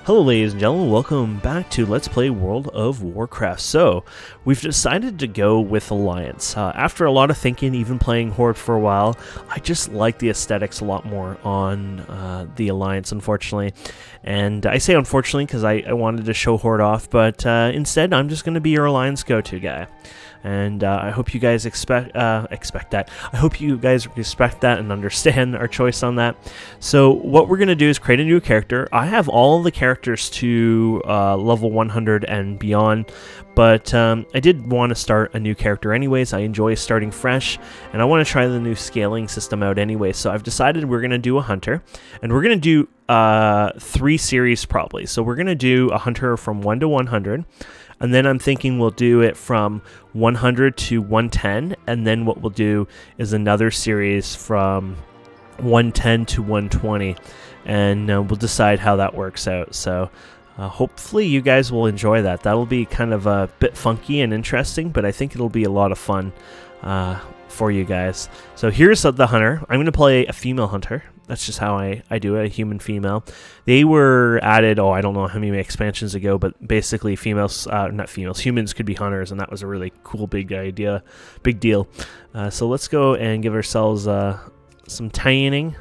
Hello ladies and gentlemen, welcome back to Let's Play World of Warcraft. So, we've decided to go with Alliance. After a lot of thinking, even playing Horde for a while, I just like the aesthetics a lot more on the Alliance, unfortunately. And I say unfortunately because I wanted to show Horde off, but instead I'm just going to be your Alliance go-to guy. And I hope you guys expect that. I hope you guys respect that and understand our choice on that. So what we're going to do is create a new character. I have all the characters to level 100 and beyond, but I did want to start a new character anyways. I enjoy starting fresh, and I want to try the new scaling system out anyway. So I've decided we're going to do a hunter, and we're going to do 3 series probably. So we're going to do a hunter from 1 to 100. And then I'm thinking we'll do it from 100 to 110, and then what we'll do is another series from 110 to 120, and we'll decide how that works out. So hopefully you guys will enjoy that. That'll be kind of a bit funky and interesting, but I think it'll be a lot of fun for you guys. So here's the hunter. I'm going to play a female hunter. That's just how I do it, a human female. They were added, I don't know how many expansions ago, but basically humans could be hunters, and that was a really cool big deal. So let's go and give ourselves some tanning,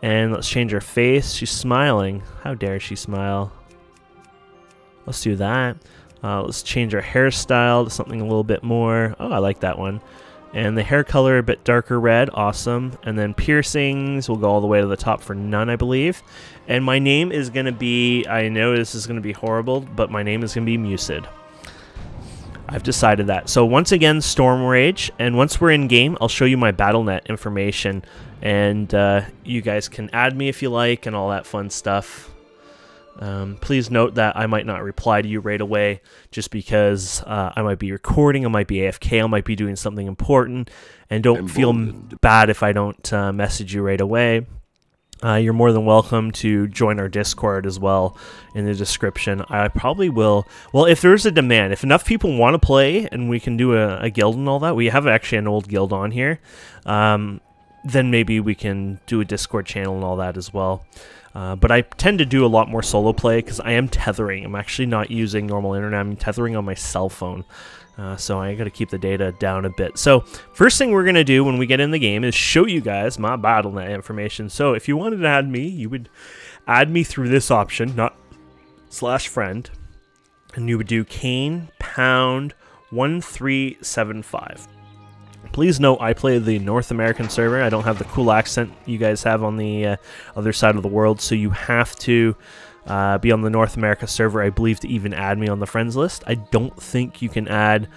and let's change her face. She's smiling. How dare she smile? Let's do that. Let's change our hairstyle to something a little bit more. I like that one. And the hair color a bit darker red, awesome. And then piercings, we'll go all the way to the top for none, I believe. And my name is going to be, I know this is going to be horrible, but my name is going to be Mucid. I've decided that. So once again, Storm Rage, and once we're in game, I'll show you my BattleNet information. And you guys can add me if you like and all that fun stuff. Please note that I might not reply to you right away just because I might be recording, I might be AFK, I might be doing something important, and don't feel bad if I don't message you right away. You're more than welcome to join our Discord as well in the description. I probably will, well, if there's a demand, if enough people want to play and we can do a guild and all that, we have actually an old guild on here, then maybe we can do a Discord channel and all that as well. But I tend to do a lot more solo play because I am tethering. I'm actually not using normal internet. I'm tethering on my cell phone. So I got to keep the data down a bit. So first thing we're going to do when we get in the game is show you guys my BattleNet information. So if you wanted to add me, you would add me through this option, not /friend. And you would do Kane pound 1375. Please note, I play the North American server. I don't have the cool accent you guys have on the other side of the world, so you have to be on the North America server, I believe, to even add me on the friends list. I don't think you can add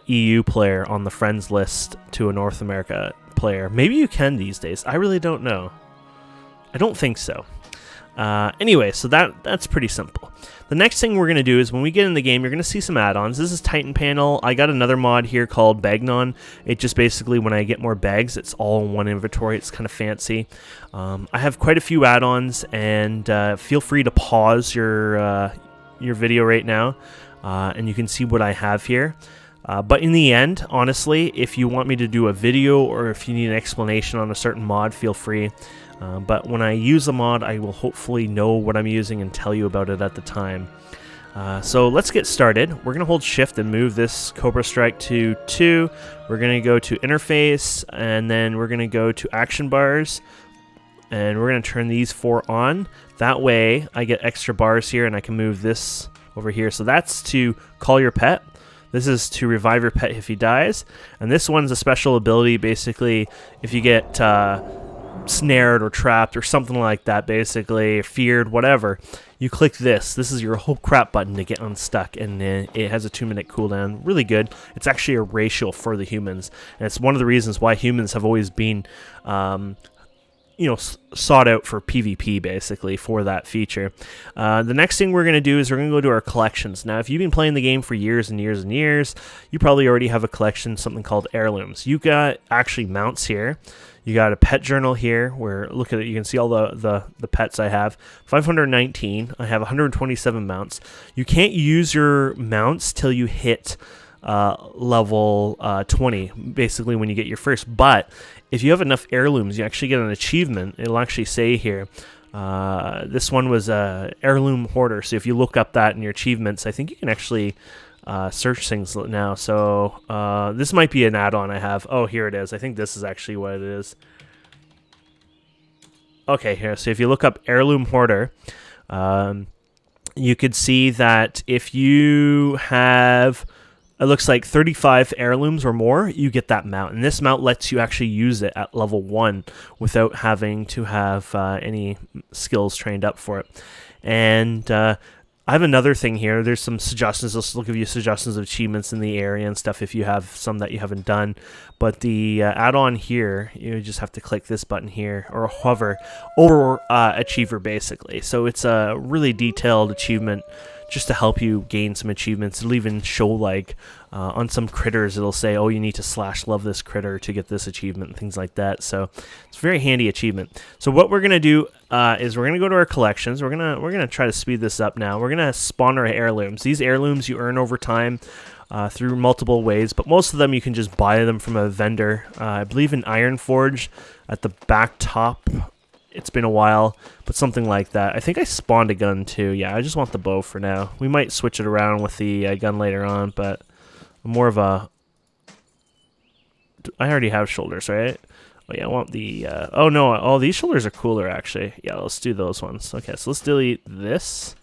EU player on the friends list to a North America player. Maybe you can these days. I really don't know. I don't think so. Anyway, so that's pretty simple. The next thing we're going to do is when we get in the game, you're going to see some add-ons. This is Titan Panel. I got another mod here called Bagnon. It just basically, when I get more bags, it's all in one inventory. It's kind of fancy. I have quite a few add-ons, and feel free to pause your video right now, and you can see what I have here. But in the end, honestly, if you want me to do a video or if you need an explanation on a certain mod, feel free. But when I use a mod, I will hopefully know what I'm using and tell you about it at the time. So let's get started. We're going to hold shift and move this Cobra Strike to 2. We're going to go to interface, and then we're going to go to action bars, and we're going to turn these 4 on. That way I get extra bars here and I can move this over here. So that's to call your pet. This is to revive your pet if he dies. And this one's a special ability, basically, if you get snared or trapped or something like that, basically feared, whatever, you click this is your whole crap button to get unstuck, and it has a 2-minute cooldown. Really good. It's actually a ratio for the humans, and it's one of the reasons why humans have always been sought out for PvP, basically, for that feature. The next thing we're going to do is we're going to go to our collections. Now, if you've been playing the game for years and years and years, you probably already have a collection, something called heirlooms. You got actually mounts here. You got a pet journal here where, look at it, you can see all the pets I have. 519. I have 127 mounts. You can't use your mounts till you hit level 20, basically when you get your first. But if you have enough heirlooms, you actually get an achievement. It'll actually say here, This one was Heirloom Hoarder. So if you look up that in your achievements, I think you can actually search things now. So this might be an add-on I have. Oh, here it is. I think this is actually what it is. Okay, here. So if you look up Heirloom Hoarder, you could see that if you have, it looks like 35 heirlooms or more, you get that mount. And this mount lets you actually use it at level 1 without having to have any skills trained up for it. And I have another thing here. There's some suggestions. This will give you suggestions of achievements in the area and stuff if you have some that you haven't done. But the add-on here, you just have to click this button here or hover over Achiever, basically. So it's a really detailed achievement just to help you gain some achievements. It'll even show, like, on some critters, it'll say, oh, you need to / love this critter to get this achievement and things like that. So it's a very handy achievement. So what we're going to do is we're going to go to our collections. We're gonna try to speed this up now. We're going to spawn our heirlooms. These heirlooms you earn over time through multiple ways, but most of them you can just buy them from a vendor. I believe in Ironforge at the back top. It's been a while, but something like that. I think I spawned a gun too. Yeah, I just want the bow for now. We might switch it around with the gun later on, but I'm more of a... I already have shoulders, right? Oh yeah, I want the... oh no, oh, these shoulders are cooler actually. Yeah, let's do those ones. Okay, so let's delete this.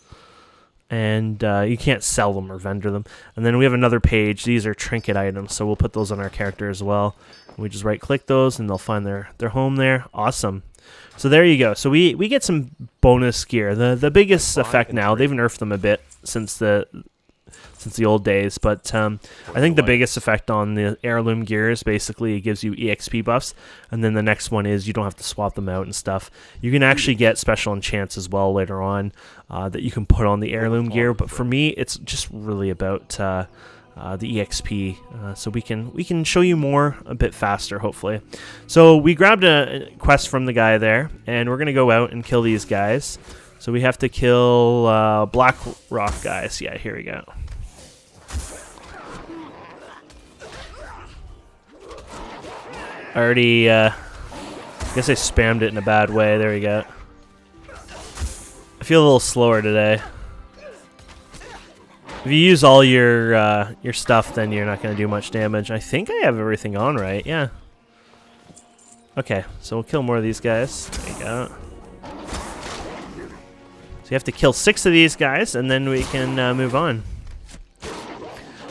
And you can't sell them or vendor them. And then we have another page. These are trinket items, so we'll put those on our character as well. We just right-click those, and they'll find their home there. Awesome. So there you go. So we get some bonus gear. The biggest effect now, they've nerfed them a bit since the old days, but I think the biggest effect on the heirloom gear is basically it gives you EXP buffs, and then the next one is you don't have to swap them out and stuff. You can actually get special enchants as well later on that you can put on the heirloom gear, but for me it's just really about the EXP, so we can show you more a bit faster, hopefully. So we grabbed a quest from the guy there, and we're gonna go out and kill these guys. So we have to kill Black Rock guys. Yeah, here we go. I already, guess I spammed it in a bad way. There we go. I feel a little slower today. If you use all your stuff, then you're not going to do much damage. I think I have everything on right, yeah. Okay, so we'll kill more of these guys. There you go. So you have to kill 6 of these guys, and then we can move on.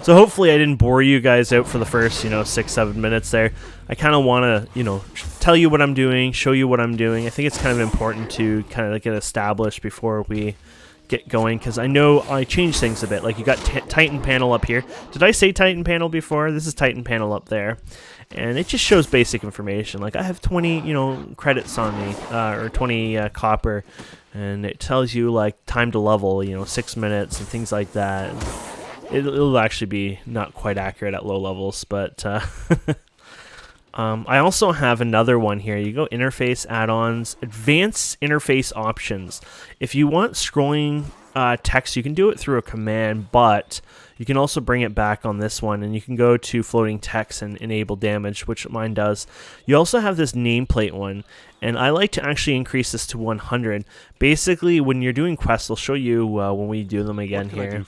So hopefully I didn't bore you guys out for the first, 6-7 minutes there. I kind of want to, tell you what I'm doing, show you what I'm doing. I think it's kind of important to kind of get established before we get going, because I know I changed things a bit. Like you got Titan panel up here. Did I say Titan panel before? This is Titan panel up there. And it just shows basic information. Like I have 20, credits on me, or 20 copper. And it tells you like time to level, 6 minutes and things like that. It'll actually be not quite accurate at low levels, but I also have another one here. You go interface add-ons, advanced interface options. If you want scrolling text, you can do it through a command, but you can also bring it back on this one, and you can go to floating text and enable damage, which mine does. You also have this nameplate one, and I like to actually increase this to 100. Basically, when you're doing quests, I'll show you when we do them again here.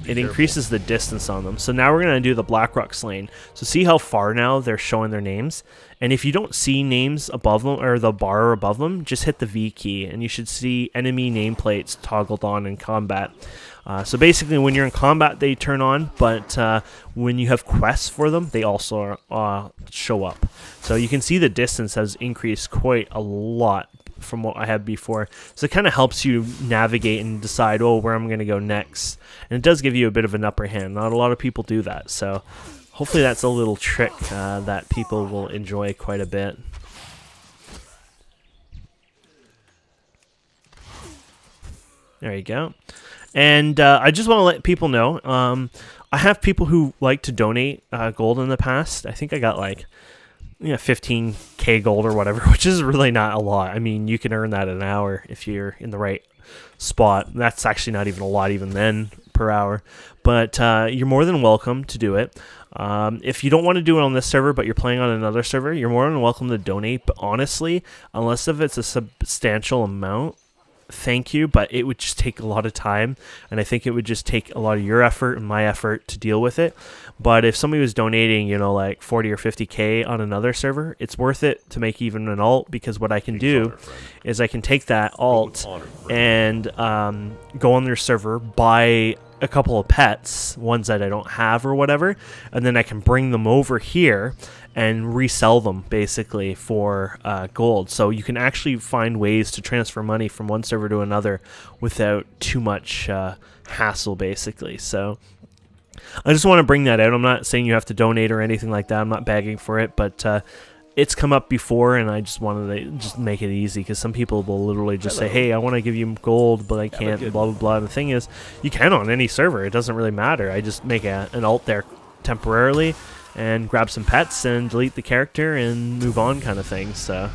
It increases the distance on them. So now we're going to do the Blackrock Slain. So see how far now they're showing their names? And if you don't see names above them, or the bar above them, just hit the V key, and you should see enemy nameplates toggled on in combat. So basically when you're in combat, they turn on, but when you have quests for them, they also show up. So you can see the distance has increased quite a lot from what I had before. So it kind of helps you navigate and decide, where I'm going to go next. And it does give you a bit of an upper hand. Not a lot of people do that. So hopefully that's a little trick that people will enjoy quite a bit. There you go. And I just want to let people know, I have people who like to donate gold in the past. I think I got like 15k gold or whatever, which is really not a lot. I mean, you can earn that in an hour if you're in the right spot. That's actually not even a lot even then, per hour. But you're more than welcome to do it. If you don't want to do it on this server, but you're playing on another server, you're more than welcome to donate. But honestly, unless if it's a substantial amount, thank you, but it would just take a lot of time, and I think it would just take a lot of your effort and my effort to deal with it. But if somebody was donating, you know, like 40 or 50K on another server, it's worth it to make even an alt, because what I can do is I can take that alt and go on their server, buy a couple of pets, ones that I don't have or whatever, and then I can bring them over here and resell them basically for gold. So you can actually find ways to transfer money from one server to another without too much hassle basically. So I just want to bring that out. I'm not saying you have to donate or anything like that. I'm not begging for it, but it's come up before, and I just wanted to just make it easy, because some people will literally just say, hey, I want to give you gold, but I can't, blah, blah, blah. And the thing is, you can on any server. It doesn't really matter. I just make an alt there temporarily and grab some pets and delete the character and move on kind of thing. So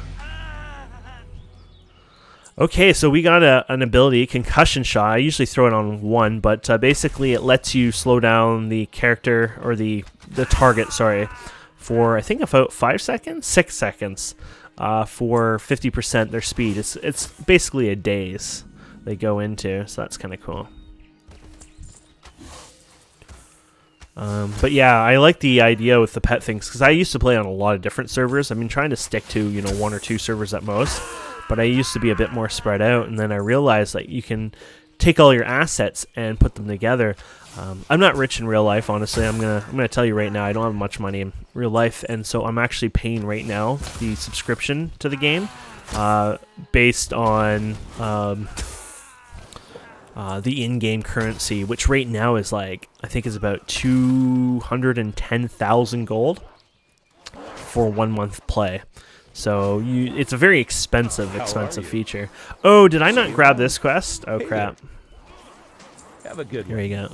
okay, so we got an ability, Concussion Shot. I usually throw it on 1, but basically it lets you slow down the character, or the target, sorry, for I think about 6 seconds for 50% their speed. It's basically a daze they go into, so that's kind of cool. But yeah, I like the idea with the pet things, because I used to play on a lot of different servers. I've been trying to stick to, you know, 1 or 2 servers at most, but I used to be a bit more spread out, and then I realized that you can take all your assets and put them together. I'm not rich in real life, honestly. I'm gonna tell you right now, I don't have much money in real life, and so I'm actually paying right now the subscription to the game based on the in-game currency, which right now is like, I think is about 210,000 gold for 1 month play. So it's a very expensive feature. Oh, did I not grab this quest? Oh crap. Have a good one. Here we go.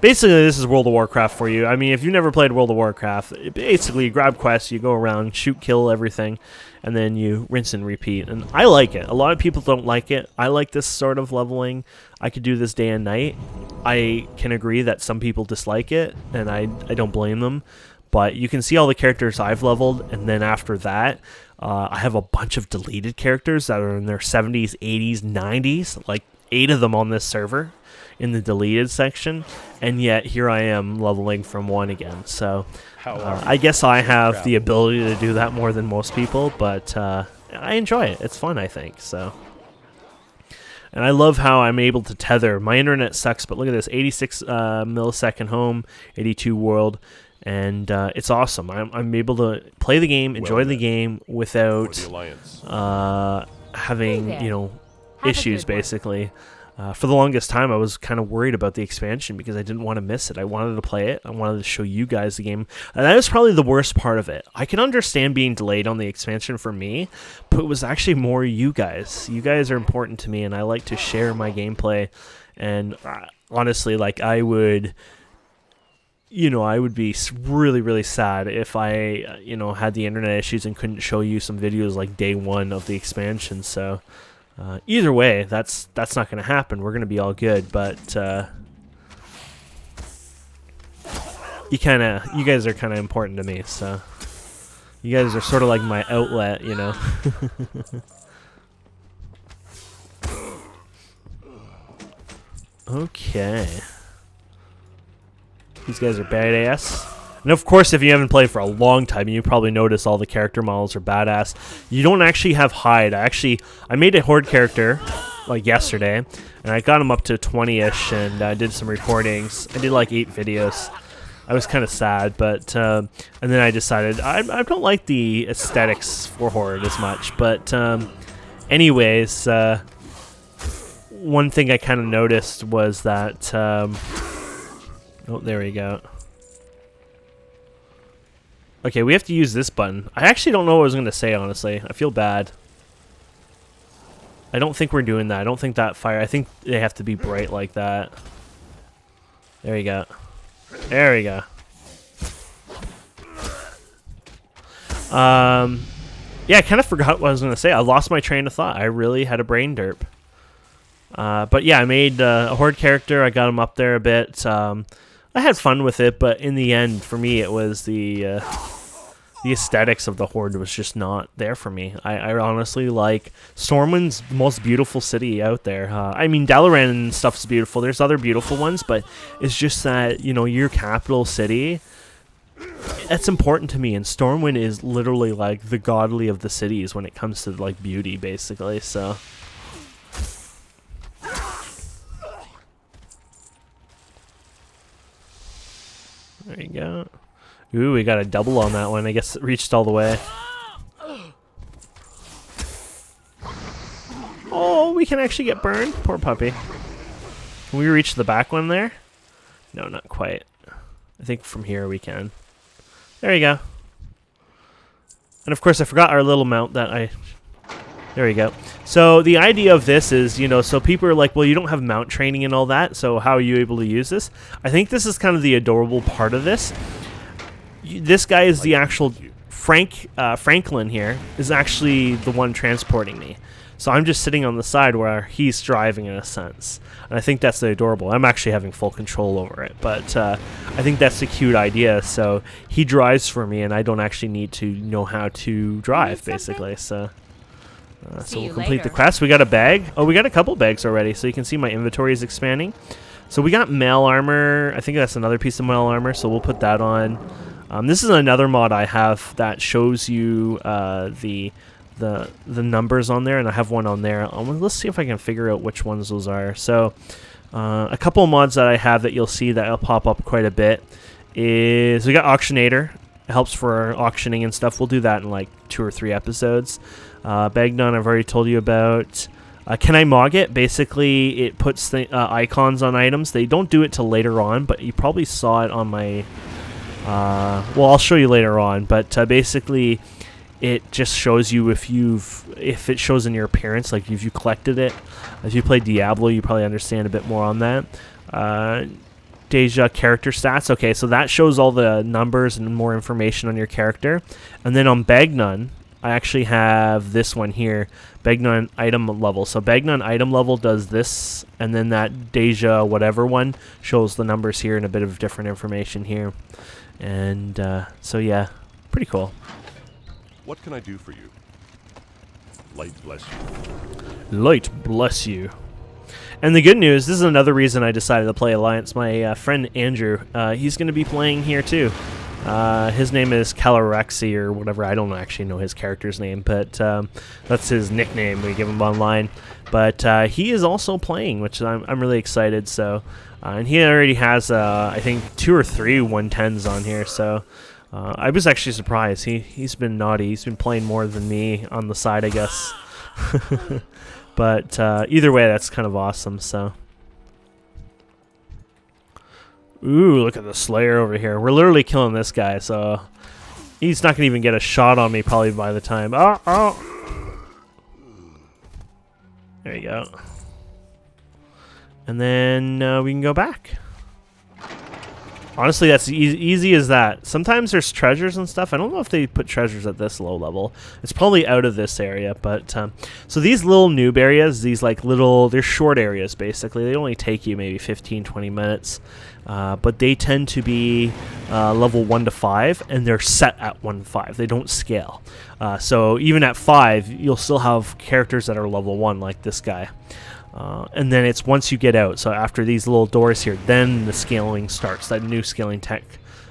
Basically, this is World of Warcraft for you. I mean, if you've never played World of Warcraft, basically you grab quests, you go around, shoot, kill everything, and then you rinse and repeat. And I like it. A lot of people don't like it. I like this sort of leveling. I could do this day and night. I can agree that some people dislike it, and I don't blame them. But you can see all the characters I've leveled, and then after that, I have a bunch of deleted characters that are in their 70s, 80s, 90s, like 8 of them on this server in the deleted section, and yet here I am leveling from 1 again. So I guess I have the ability to do that more than most people, but I enjoy it. It's fun, I think. So, and I love how I'm able to tether. My internet sucks, but look at this, 86 millisecond home, 82 world, and it's awesome. I'm able to play the game, enjoy the game without having, you know, issues basically. For the longest time, I was kind of worried about the expansion because I didn't want to miss it. I wanted to play it. I wanted to show you guys the game. And that was probably the worst part of it. I can understand being delayed on the expansion for me, but it was actually more you guys. You guys are important to me, and I like to share my gameplay. And honestly, like, I would... You know, I would be really, really sad if I, you know, had the internet issues and couldn't show you some videos like day 1 of the expansion. So... either way, that's not going to happen. We're going to be all good, but you guys are kind of important to me, so you guys are sort of like my outlet, you know. Okay, these guys are badass. And of course, if you haven't played for a long time, you probably notice all the character models are badass. You don't actually have hide. I made a horde character like yesterday, and I got him up to 20-ish, and I did some recordings. I did like 8 videos. I was kind of sad, but and then I decided I don't like the aesthetics for horde as much. But anyways, one thing I kind of noticed was that oh, there we go. Okay, we have to use this button. I actually don't know what I was going to say, honestly. I feel bad. I don't think we're doing that. I don't think that fire... I think they have to be bright like that. There we go. There we go. Yeah, I kind of forgot what I was going to say. I lost my train of thought. I really had a brain derp. But yeah, I made a horde character. I got him up there a bit. I had fun with it, but in the end, for me, it was the aesthetics of the horde was just not there for me. I honestly like Stormwind's the most beautiful city out there. I mean, Dalaran and stuff's beautiful. There's other beautiful ones, but it's just that, you know, your capital city, that's important to me. And Stormwind is literally like the godly of the cities when it comes to like beauty, basically. So. There you go. Ooh, we got a double on that one. I guess it reached all the way. Oh, we can actually get burned. Poor puppy. Can we reach the back one there? No, not quite. I think from here we can. There you go. And of course, I forgot our little mount that I... There we go. So the idea of this is, you know, so people are like, well, you don't have mount training and all that, so how are you able to use this? I think this is kind of the adorable part of this. This guy is the actual Franklin here is actually the one transporting me. So I'm just sitting on the side where he's driving in a sense. And I think that's the adorable. I'm actually having full control over it. But I think that's the cute idea. So he drives for me and I don't actually need to know how to drive, basically. So we'll complete the quest. We got a bag. Oh, we got a couple bags already. So you can see my inventory is expanding. So we got mail armor. I think that's another piece of mail armor. So we'll put that on. This is another mod I have that shows you the numbers on there, and I have one on there. Let's see if I can figure out which ones those are. So a couple of mods that I have that you'll see that will pop up quite a bit is we got Auctionator. It helps for auctioning and stuff. We'll do that in like 2 or 3 episodes. Bagnon I've already told you about. Can I Mog it? Basically, it puts the icons on items. They don't do it till later on, but you probably saw it on my... well, I'll show you later on, but basically it just shows you if it shows in your appearance, like if you collected it. If you play Diablo, you probably understand a bit more on that. Deja character stats. Okay, so that shows all the numbers and more information on your character. And then on Bagnon, I actually have this one here, Bagnon item level. So Bagnon item level does this, and then that Deja whatever one shows the numbers here and a bit of different information here. And so yeah, pretty cool. What can I do for you? Light bless you. Light bless you. And the good news, this is another reason I decided to play Alliance. My friend Andrew, he's going to be playing here too. His name is Calarexi or whatever. I don't actually know his character's name, but that's his nickname we give him online. But he is also playing, which I'm really excited. So, and he already has I think 2 or 3 110s on here. So I was actually surprised. He's been naughty. He's been playing more than me on the side, I guess. But either way, that's kind of awesome. So. Ooh, look at the Slayer over here. We're literally killing this guy, so he's not going to even get a shot on me probably by the time. Oh! There you go. And then we can go back. Honestly, that's easy as that. Sometimes there's treasures and stuff. I don't know if they put treasures at this low level. It's probably out of this area. But so these little noob areas, these like little, they're short areas basically. They only take you maybe 15, 20 minutes. But they tend to be level 1 to 5, and they're set at 1 to 5. They don't scale. So even at 5, you'll still have characters that are level 1, like this guy. And then it's once you get out, so after these little doors here, then the scaling starts. That new scaling tech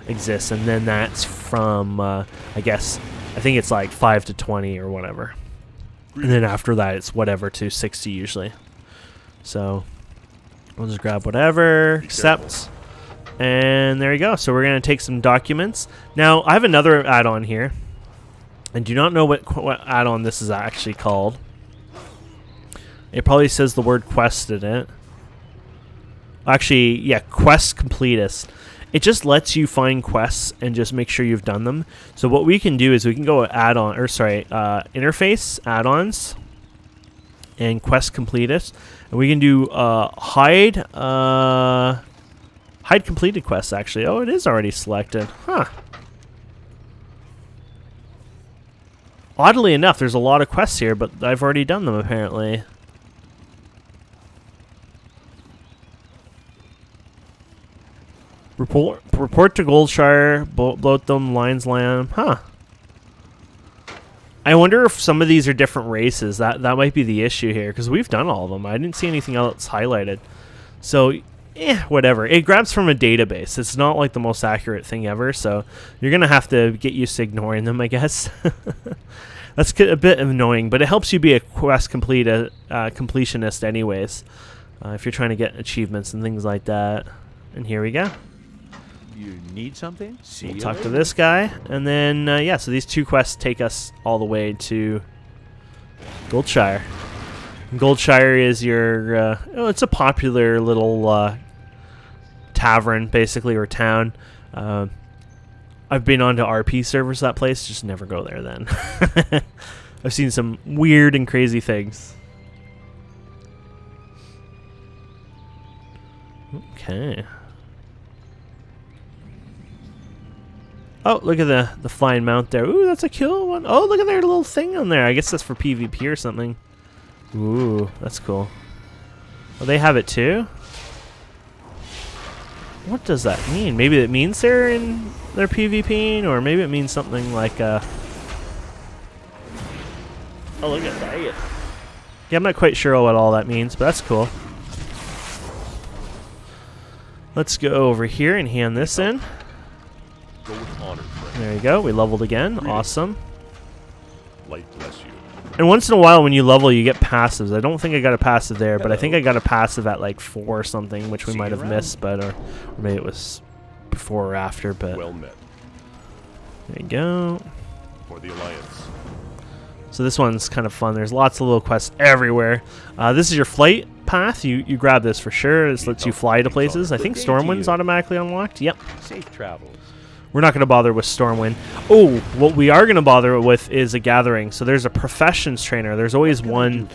exists, and then that's from, I think it's like 5 to 20 or whatever. And then after that, it's whatever to 60 usually. So we'll just grab whatever, accept. And there you go. So we're going to take some documents. Now, I have another add-on here. I do not know what add-on this is actually called. It probably says the word quest in it. Actually, yeah, quest completist. It just lets you find quests and just make sure you've done them. So what we can do is we can go add-on, or sorry, interface, add-ons, and quest completist. And we can do hide completed quests, actually. Oh, it is already selected. Huh. Oddly enough, there's a lot of quests here, but I've already done them, apparently. Report to Goldshire. Bloat them. Lion's Lamb. Huh. I wonder if some of these are different races. That might be the issue here, because we've done all of them. I didn't see anything else highlighted. So, whatever. It grabs from a database. It's not like the most accurate thing ever, so you're going to have to get used to ignoring them, I guess. That's a bit annoying, but it helps you be a quest completionist anyways, if you're trying to get achievements and things like that. And here we go. You need something? We'll talk to this guy, and then yeah. So these 2 quests take us all the way to Goldshire. Goldshire is your it's a popular little tavern, basically, or town. I've been on to RP servers that place. Just never go there. Then I've seen some weird and crazy things. Okay. Oh, look at the flying mount there. Ooh, that's a cool one. Oh, look at their little thing on there. I guess that's for PvP or something. Ooh, that's cool. Oh, they have it too? What does that mean? Maybe it means they're PvPing, or maybe it means something like oh, look at that. Yeah, I'm not quite sure what all that means, but that's cool. Let's go over here and hand this in. Go with honor, friend. There you go. We leveled again. Awesome. Light bless you. And once in a while when you level, you get passives. I don't think I got a passive there, but I think I got a passive at like 4 or something, which we might have missed, but or maybe it was before or after, but Well met. there you go. For the Alliance. So this one's kind of fun. There's lots of little quests everywhere. This is your flight path. You grab this for sure. This lets you fly to places. I think Stormwind's automatically unlocked. Yep. Safe travels. We're not going to bother with Stormwind. Oh, what we are going to bother with is a gathering. So there's a professions trainer. There's always one,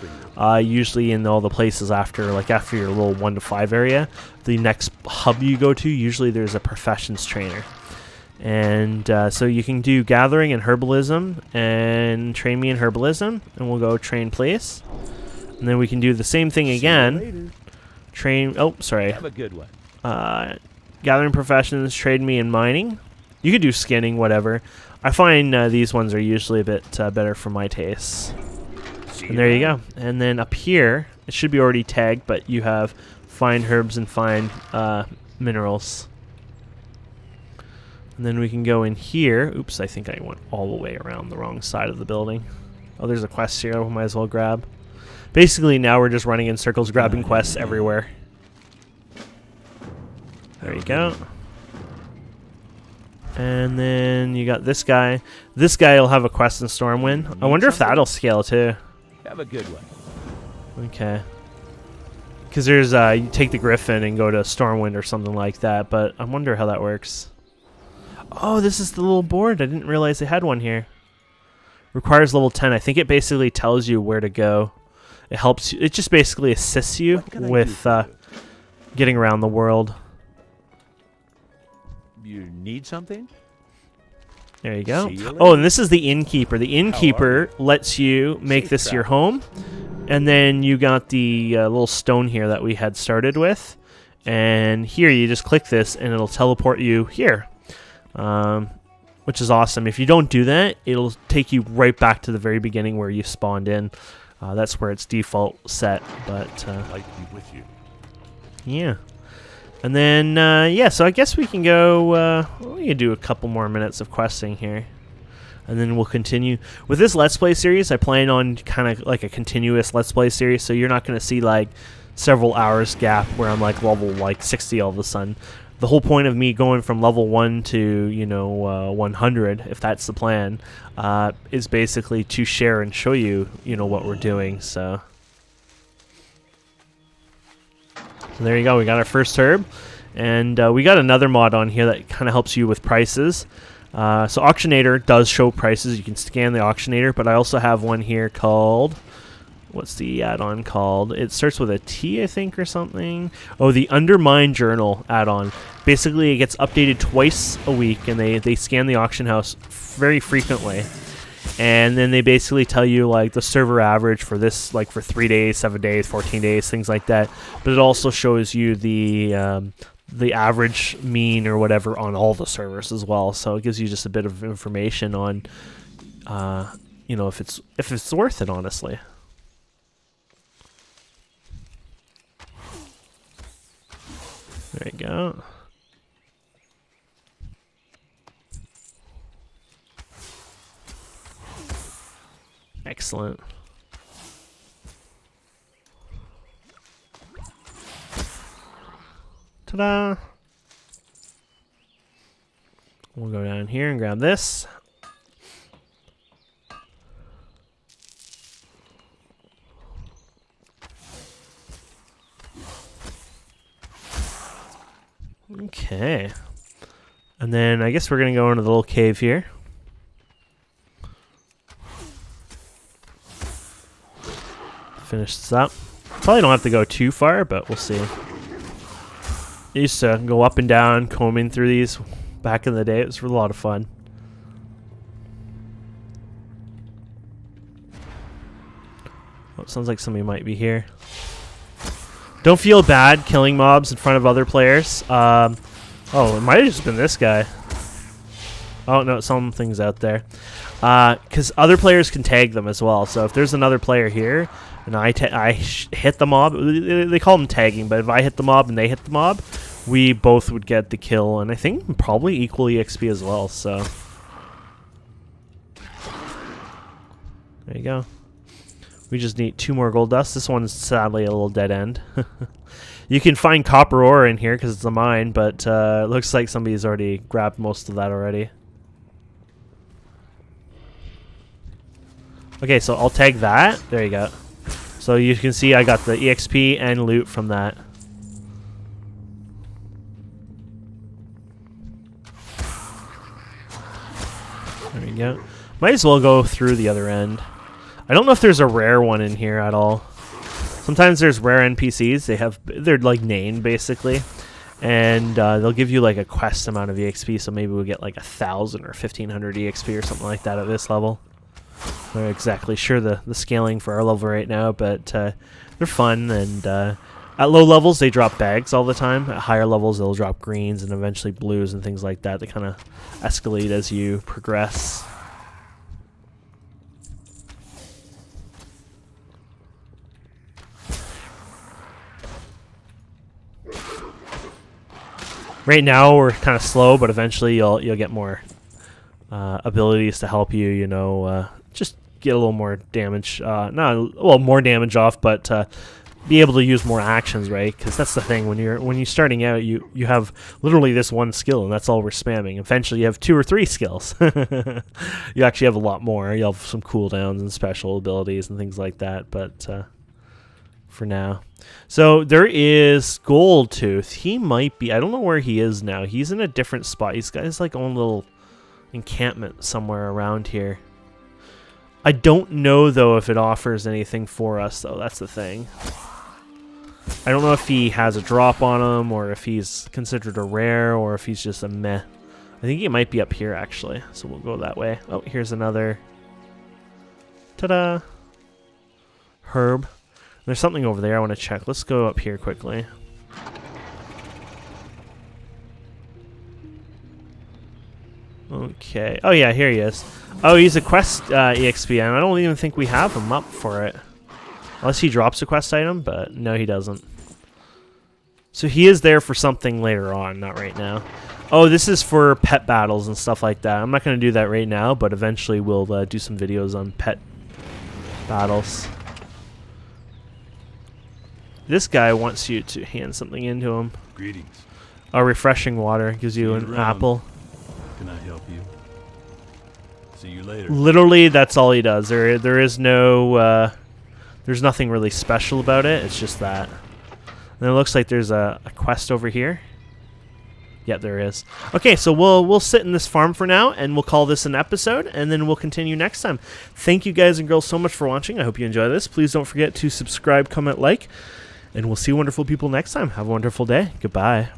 usually in all the places after your little 1 to 5 area. The next hub you go to, usually there's a professions trainer. And so you can do gathering and herbalism, and train me in herbalism, and we'll go train place. And then we can do the same thing again. Train. Oh, sorry. Have a good one. Gathering professions, trade me in mining. You could do skinning, whatever. I find these ones are usually a bit better for my tastes. And there you go. And then up here, it should be already tagged, but you have find herbs and find minerals. And then we can go in here. Oops, I think I went all the way around the wrong side of the building. Oh, there's a quest here I might as well grab. Basically, now we're just running in circles, grabbing quests everywhere. There you go. And then you got this guy. This guy will have a quest in Stormwind. I wonder if that'll scale too. Have a good one. Okay. Because there's, you take the Griffin and go to Stormwind or something like that, but I wonder how that works. Oh, this is the little board. I didn't realize they had one here. Requires level 10. I think it basically tells you where to go. It helps you. It just basically assists you with getting around the world. You need something? There you go. Oh, and this is the innkeeper. The innkeeper lets you make this your home. And then you got the little stone here that we had started with. And here you just click this and it'll teleport you here. Which is awesome. If you don't do that, it'll take you right back to the very beginning where you spawned in. That's where it's default set. But Light be with you. yeah. And then, yeah, so I guess we can go, we can do a couple more minutes of questing here. And then we'll continue. With this Let's Play series, I plan on kind of like a continuous Let's Play series, so you're not going to see like several hours gap where I'm like level like 60 all of a sudden. The whole point of me going from level 1 to, you know, 100, if that's the plan, is basically to share and show you, you know, what we're doing, so... So there you go, we got our first herb, and we got another mod on here that kind of helps you with prices. So Auctionator does show prices, you can scan the Auctionator, but I also have one here called, what's the add-on called? It starts with a T, I think, or something. Oh, the Undermine Journal add-on. Basically, it gets updated twice a week, and they scan the auction house very frequently. And then they basically tell you like the server average for this, like for 3 days, 7 days, 14 days, things like that. But it also shows you the the average mean or whatever on all the servers as well. So it gives you just a bit of information on, you know, if it's worth it, honestly. There you go. Excellent. Ta-da! We'll go down here and grab this. Okay. And then I guess we're going to go into the little cave here. Finish this up. Probably don't have to go too far, but we'll see. I used to go up and down, combing through these back in the day. It was a lot of fun. Oh, it sounds like somebody might be here. Don't feel bad killing mobs in front of other players. Oh, it might have just been this guy. Oh, no, something's out there. Because other players can tag them as well. So if there's another player here, and I hit the mob, they call them tagging, but if I hit the mob and they hit the mob, we both would get the kill, and I think probably equal EXP as well, so. There you go. We just need 2 more gold dust. This one's sadly a little dead end. You can find copper ore in here because it's a mine, but it looks like somebody's already grabbed most of that already. Okay, so I'll tag that. There you go. So you can see I got the EXP and loot from that. There you go. Might as well go through the other end. I don't know if there's a rare one in here at all. Sometimes there's rare NPCs. They're like named basically, and they'll give you like a quest amount of EXP. So maybe we'll get like 1,000 or 1,500 EXP or something like that at this level. I'm not exactly sure the scaling for our level right now, but they're fun. And at low levels they drop bags all the time. At higher levels they'll drop greens and eventually blues and things like that. They kind of escalate as you progress. Right now we're kind of slow, but eventually you'll get more abilities to help you. You know, just get a little more damage. More damage off, but be able to use more actions, right? Because that's the thing when you're starting out, you have literally this one skill, and that's all we're spamming. Eventually, you have 2 or 3 skills. You actually have a lot more. You have some cooldowns and special abilities and things like that, but. For now. So there is Goldtooth. He might be, I don't know where he is now. He's in a different spot. He's got his like own little encampment somewhere around here. I don't know though if it offers anything for us though. That's the thing. I don't know if he has a drop on him or if he's considered a rare or if he's just a meh. I think he might be up here actually. So we'll go that way. Oh, here's another. Ta-da! Herb. There's something over there I want to check. Let's go up here quickly. Okay. Oh, yeah, here he is. Oh, he's a quest EXP, and I don't even think we have him up for it. Unless he drops a quest item, but no, he doesn't. So he is there for something later on, not right now. Oh, this is for pet battles and stuff like that. I'm not going to do that right now, but eventually we'll do some videos on pet battles. This guy wants you to hand something into him. Greetings. A refreshing water gives you an apple. Can I help you? See you later. Literally, that's all he does. There is no, there's nothing really special about it. It's just that. And it looks like there's a quest over here. Yeah, there is. Okay, so we'll sit in this farm for now, and we'll call this an episode, and then we'll continue next time. Thank you guys and girls so much for watching. I hope you enjoy this. Please don't forget to subscribe, comment, like. And we'll see wonderful people next time. Have a wonderful day. Goodbye.